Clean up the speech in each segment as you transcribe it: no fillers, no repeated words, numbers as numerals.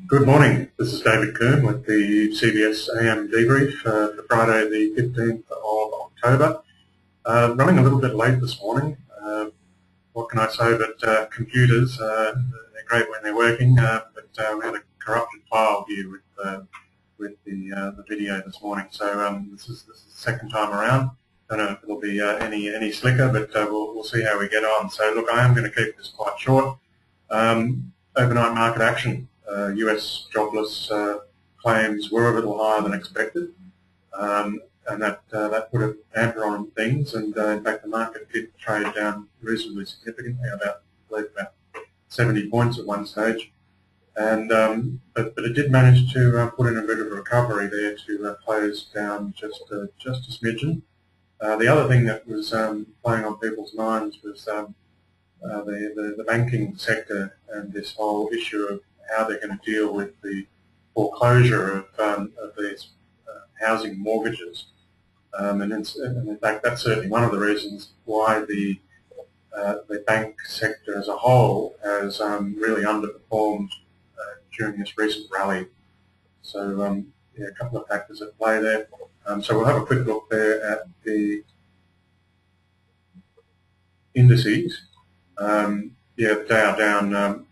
Good morning. This is David Combe with the CBS AM debrief for Friday the 15th of October. Running a little bit late this morning. What can I say but computers, they're great when they're working, but we had a corrupted file here with the video this morning. So this is the second time around. I don't know if it'll be any slicker, but we'll see how we get on. So look, I am going to keep this quite short. Overnight market action. US jobless claims were a little higher than expected, and that put a damper on things. And in fact, the market did trade down reasonably significantly, I believe about 70 points at one stage. And but it did manage to put in a bit of a recovery there to close down just a smidgen. The other thing that was playing on people's minds was the banking sector and this whole issue of how they're going to deal with the foreclosure of these housing mortgages. And in fact, that's certainly one of the reasons why the bank sector as a whole has really underperformed during this recent rally. So yeah, a couple of factors at play there. So we'll have a quick look there at the indices. Yeah, the Dow down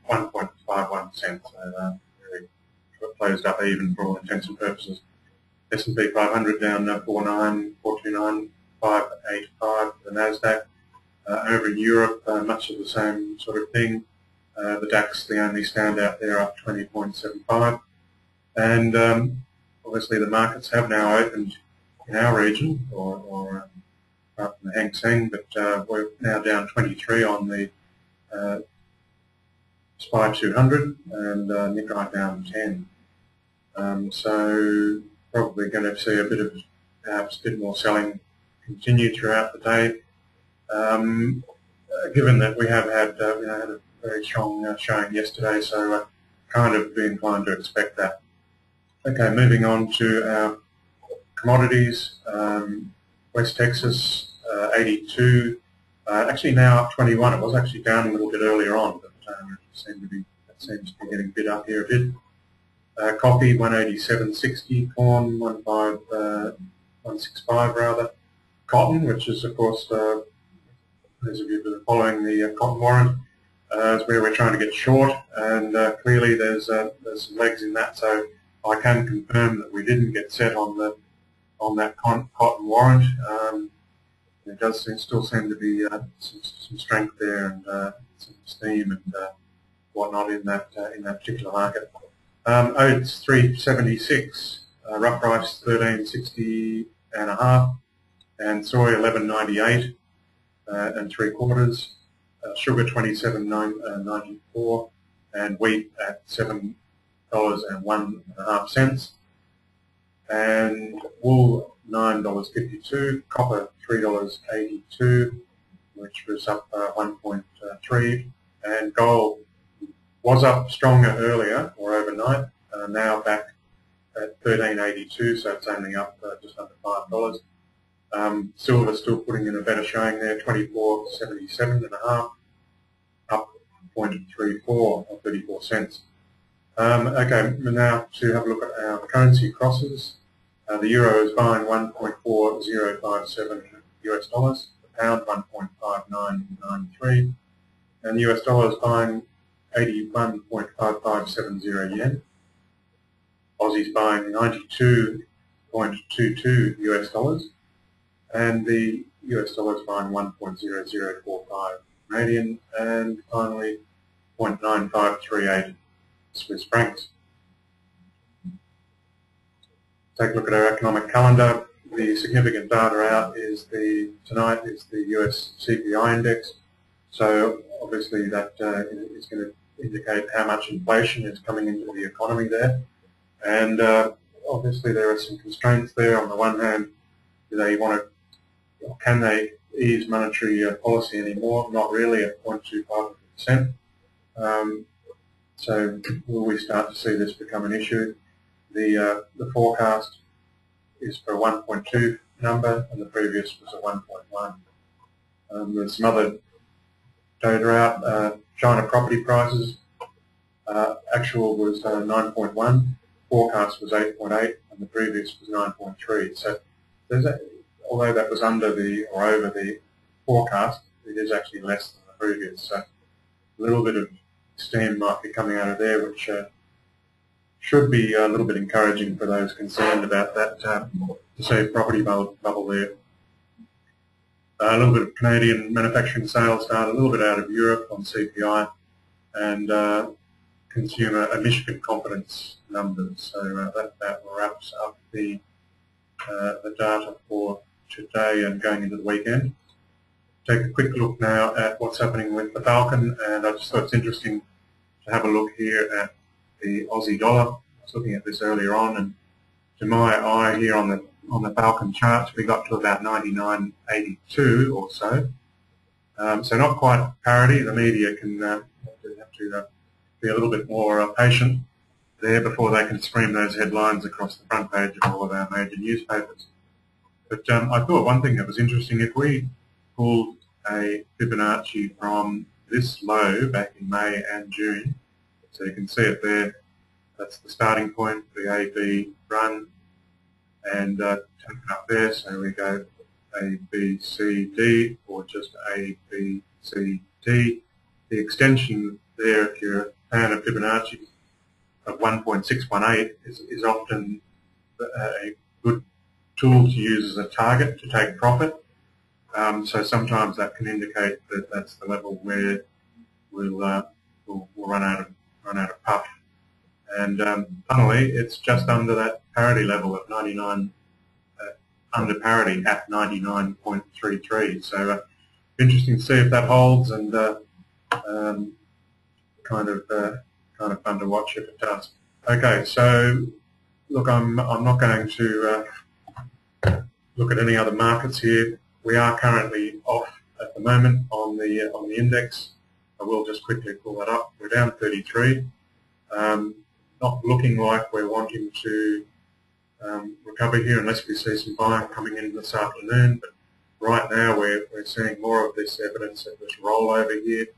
1.51 cents, so really closed up even for all intents and purposes. S&P 500 down 429.585 for the Nasdaq. Over in Europe, much of the same sort of thing. The DAX, the only standout there, up 20.75. And obviously the markets have now opened in our region, or up in the Hang Seng, but we're now down 23 on the SPY 200 and Nikkei down 10. So probably going to see a bit of perhaps a bit more selling continue throughout the day. Given that we have had had a very strong showing yesterday, so kind of be inclined to expect that. Okay, moving on to our commodities. West Texas 82, actually now up 21. It was actually down a little bit earlier on, but it seems to be getting bid up here a bit. Coffee 187.60, corn 165 rather. Cotton, which is of course those of you that are following the cotton warrant, is where we're trying to get short, and clearly there's some legs in that. So I can confirm that we didn't get set on that cotton warrant. There does still seem to be some strength there and some steam and whatnot in that particular market. Oats 376, rough rice 13.60.5, and soy 11.98 and 3/4, sugar 27.94, and wheat at $7.01.5, and wool $9.52, copper $3.82, which was up 1.3, and gold was up stronger earlier or overnight, now back at $13.82, so it's only up just under $5. Silver still putting in a better showing there, 24.77.5, up 0.34 or 34 cents. Okay, now to have a look at our currency crosses. The euro is buying 1.4057 US dollars, the pound 1.5993, and the US dollar is buying 81.5570 yen. Aussie's buying 92.22 US dollars, and the US dollar is buying 1.0045 Canadian, and finally 0.9538 Swiss francs. Take a look at our economic calendar. The significant data out is tonight is the US CPI index. So obviously that is going to indicate how much inflation is coming into the economy there. And obviously there are some constraints there. On the one hand, do they want to, or can they ease monetary policy anymore? Not really at 0.25%. So will we start to see this become an issue? The forecast is for a 1.2 number, and the previous was a 1.1. There's some other data out. China property prices Actual was 9.1, forecast was 8.8, and the previous was 9.3. So although that was under or over the forecast, it is actually less than the previous. So a little bit of steam might be coming out of there, which should be a little bit encouraging for those concerned about that perceived property bubble there. A little bit of Canadian manufacturing sales data, a little bit out of Europe on CPI, and consumer Michigan confidence numbers. So that wraps up the data for today and going into the weekend. Take a quick look now at what's happening with the Falcon, and I just thought it's interesting to have a look here at the Aussie dollar. I was looking at this earlier on, and to my eye here on the Falcon charts, we got to about 99.82 or so. So not quite parity. The media can have to be a little bit more patient there before they can scream those headlines across the front page of all of our major newspapers. But I thought one thing that was interesting, if we pulled a Fibonacci from this low back in May and June, so you can see it there, that's the starting point, the AB run, and take it up there, so we go A, B, C, D, or just A, B, C, D. The extension there, if you're a fan of Fibonacci, of 1.618 is often a good tool to use as a target to take profit. So sometimes that can indicate that that's the level where we'll run out of puff. And funnily, it's just under that parity level at 99, under parity at 99.33. So interesting to see if that holds, and kind of fun to watch if it does. Okay, so look, I'm not going to look at any other markets here. We are currently off at the moment on the index. I will just quickly pull that up. We're down 33. Not looking like we're wanting to recover here unless we see some buying coming in this afternoon. But right now we're seeing more of this evidence of this rollover here,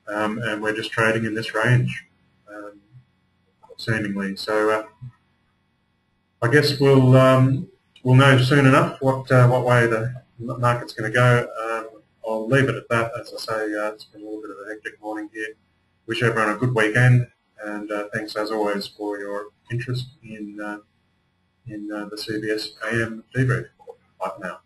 and we're just trading in this range, seemingly. So I guess we'll know soon enough what way the market's going to go. I'll leave it at that. As I say, it's been a little bit of a hectic morning here. Wish everyone a good weekend, and thanks as always for your interest in the CBS AM debrief. Bye for now.